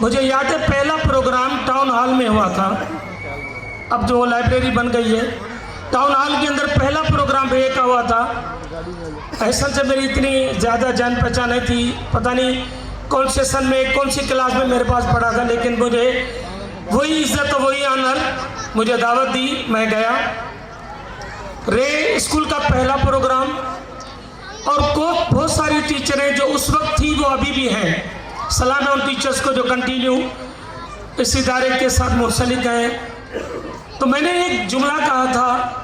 मुझे याद है पहला प्रोग्राम टाउन हॉल में हुआ था, अब जो लाइब्रेरी बन गई है। टाउन हॉल के अंदर पहला प्रोग्राम रे का हुआ था। ऐसा से मेरी इतनी ज़्यादा जान पहचान नहीं थी, पता नहीं कौन सेशन में कौन सी क्लास में मेरे पास पढ़ा था, लेकिन मुझे वही इज्जत वही ऑनर मुझे दावत दी, मैं गया। रे स्कूल का पहला प्रोग्राम, और बहुत सारी टीचरें जो उस वक्त थी वो अभी भी हैं। सलाम है उन टीचर्स को जो कंटिन्यू इस इदारे के साथ मुंसलिक हैं। तो मैंने एक जुमला कहा था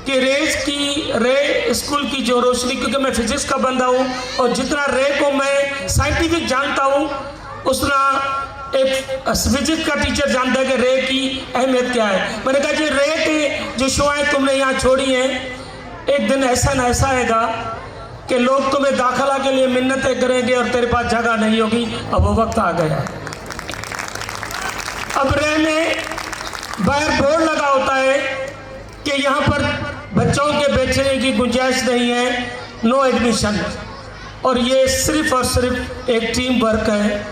कि रे स्कूल की जो रोशनी, क्योंकि मैं फिजिक्स का बंदा हूँ और जितना रे को मैं साइंटिफिक जानता हूँ उतना एक फिजिक्स का टीचर जानता है कि रे की अहमियत क्या है। मैंने कहा कि रे के जो शुआएं तुमने यहाँ छोड़ी हैं, एक दिन ऐसा न ऐसा आएगा कि लोग तुम्हें दाखिला के लिए मिन्नतें करेंगे और तेरे पास जगह नहीं होगी। अब वो वक्त आ गया है। अब रे में बाहर बोर्ड लगा होता है कि यहाँ पर बच्चों के बैठने की गुंजाइश नहीं है, नो एडमिशन। और ये सिर्फ और सिर्फ एक टीम वर्क है,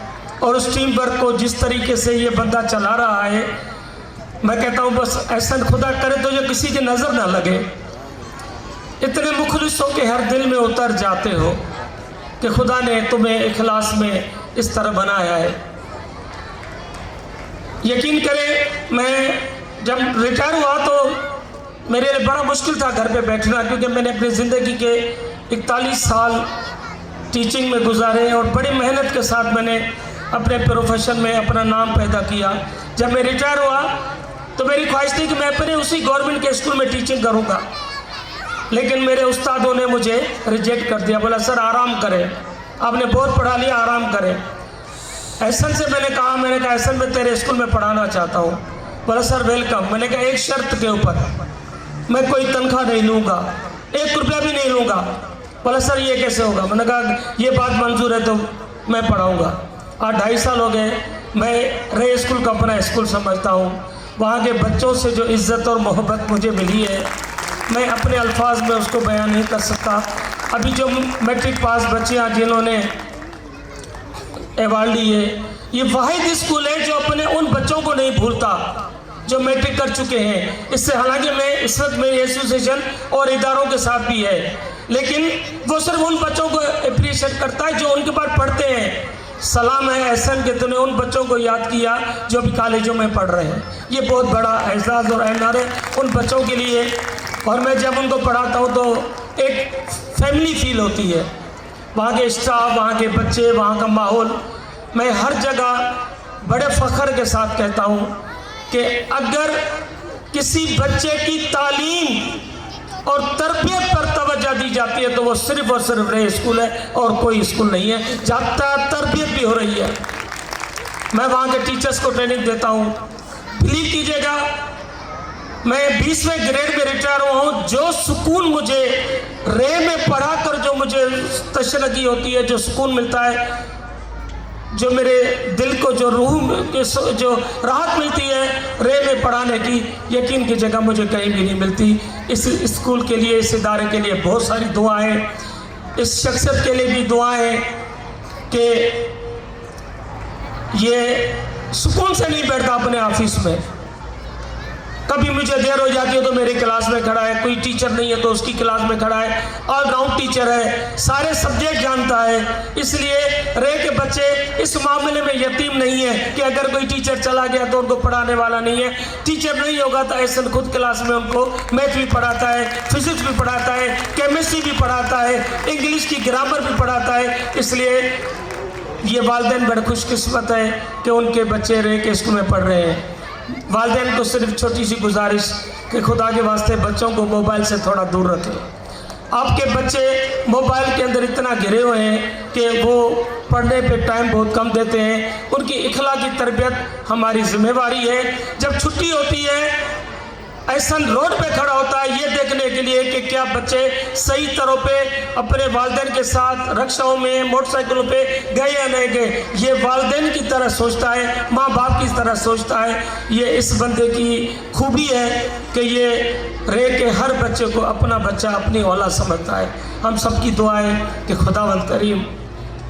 और उस टीम वर्क को जिस तरीके से ये बंदा चला रहा है, मैं कहता हूँ बस ऐसा खुदा करे तो जो किसी की नज़र ना लगे। इतने मुखलिसों के हर दिल में उतर जाते हो कि खुदा ने तुम्हें इखलास में इस तरह बनाया है। यकीन करें, मैं जब रिटायर हुआ तो मेरे लिए बड़ा मुश्किल था घर पे बैठना, क्योंकि मैंने अपनी ज़िंदगी के 41 साल टीचिंग में गुजारे और बड़ी मेहनत के साथ मैंने अपने प्रोफेशन में अपना नाम पैदा किया। जब मैं रिटायर हुआ तो मेरी ख्वाहिश थी कि मैं अपने उसी गवर्नमेंट के स्कूल में टीचिंग करूँगा, लेकिन मेरे उस्तादों ने मुझे रिजेक्ट कर दिया। बोला सर आराम करें, आपने बहुत पढ़ा लिया, आराम करें। एहसन से मैंने कहा एहसन मैं तेरे स्कूल में पढ़ाना चाहता हूँ। बोला सर वेलकम। मैंने कहा एक शर्त के ऊपर, मैं कोई तनख्वाह नहीं लूँगा, 1 रुपया भी नहीं लूँगा। बोला सर ये कैसे होगा। मैंने कहा ये बात मंजूर है तो मैं पढ़ाऊँगा। आज 2.5 साल हो गए, मैं रे स्कूल का अपना स्कूल समझता हूँ। वहाँ के बच्चों से जो इज़्ज़त और मोहब्बत मुझे मिली है, मैं अपने अल्फाज में उसको बयान नहीं कर सकता। अभी जो मैट्रिक पास बच्चियाँ जिन्होंने अवार्ड लिए, ये वाहिद स्कूल है जो अपने उन बच्चों को नहीं भूलता जो मैट्रिक कर चुके हैं। इससे हालांकि मैं इस वक्त मेरी एसोसिएशन और इदारों के साथ भी है, लेकिन वो सिर्फ उन बच्चों को अप्रिशिएट करता है जो उनके पास पढ़ते हैं। सलाम है एहसन के तूने उन बच्चों को याद किया जो अभी कॉलेजों में पढ़ रहे हैं। ये बहुत बड़ा एहसास और एहनार है उन बच्चों के लिए। और मैं जब उनको पढ़ाता हूँ तो एक फैमिली फील होती है। वहाँ के स्टाफ, वहाँ के बच्चे, वहाँ का माहौल, मैं हर जगह बड़े फ़ख्र के साथ कहता हूँ कि अगर किसी बच्चे की तालीम और तरबियत पर तवज्जो दी जाती है तो वो सिर्फ और सिर्फ रे स्कूल है और कोई स्कूल नहीं है जहाँ तरबियत भी हो रही है। मैं वहाँ के टीचर्स को ट्रेनिंग देता हूँ। बिलीव कीजिएगा, मैं 20वें ग्रेड में रिटायर हुआ हूँ। जो सुकून मुझे रे में पढ़ा कर जो मुझे तशनगी होती है, जो सुकून मिलता है, जो मेरे दिल को जो रूह के जो राहत मिलती है रे में पढ़ाने की, यकीन की जगह मुझे कहीं भी नहीं मिलती। इस स्कूल के लिए, इस इदारे के लिए बहुत सारी दुआएं, इस शख्सियत के लिए भी दुआएं कि ये सुकून से नहीं बैठता अपने ऑफिस में। कभी मुझे देर हो जाती है तो मेरी क्लास में खड़ा है, कोई टीचर नहीं है तो उसकी क्लास में खड़ा है, ऑलराउंड टीचर है, सारे सब्जेक्ट जानता है। इसलिए रे के बच्चे इस मामले में यतीम नहीं है कि अगर कोई टीचर चला गया तो उनको पढ़ाने वाला नहीं है। टीचर नहीं होगा तो एहसन खुद क्लास में उनको मैथ भी पढ़ाता है, फिजिक्स भी पढ़ाता है, केमिस्ट्री भी पढ़ाता है, इंग्लिश की ग्रामर भी पढ़ाता है। इसलिए ये वालिदैन बड़े खुशकिस्मत है कि उनके बच्चे रे के स्कूल में पढ़ रहे हैं। वालिदैन को सिर्फ छोटी सी गुजारिश कि खुदा के वास्ते बच्चों को मोबाइल से थोड़ा दूर रखें। आपके बच्चे मोबाइल के अंदर इतना घिरे हुए हैं कि वो पढ़ने पे टाइम बहुत कम देते हैं। उनकी इखलाकी तरबियत हमारी जिम्मेवारी है। जब छुट्टी होती है, एहसन रोड पे खड़ा होता है ये देखने के लिए कि क्या बच्चे सही तरह पे अपने वालिदैन के साथ रिक्शाओं में, मोटरसाइकिलों पे गए या नहीं गए। ये वालिदैन की तरह सोचता है, माँ बाप की तरह सोचता है। ये इस बंदे की खूबी है कि ये रे के हर बच्चे को अपना बच्चा, अपनी औलाद समझता है। हम सबकी दुआ है कि खुदावंद करीम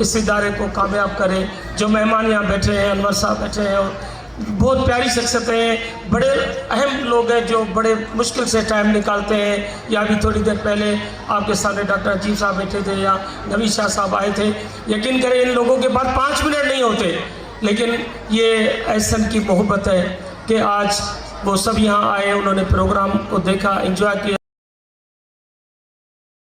इस इदारे को कामयाब करे। जो मेहमान यहाँ बैठे हैं, अनवर साहब बैठे हैं, और बहुत प्यारी शख्सियतें हैं, बड़े अहम लोग हैं जो बड़े मुश्किल से टाइम निकालते हैं। या अभी थोड़ी देर पहले आपके सामने डॉक्टर अजीब साहब बैठे थे या नवीद शाह साहब आए थे। यकीन करें इन लोगों के बाद 5 मिनट नहीं होते, लेकिन ये ऐसन की मोहब्बत है कि आज वो सब यहाँ आए, उन्होंने प्रोग्राम को देखा, एंजॉय किया।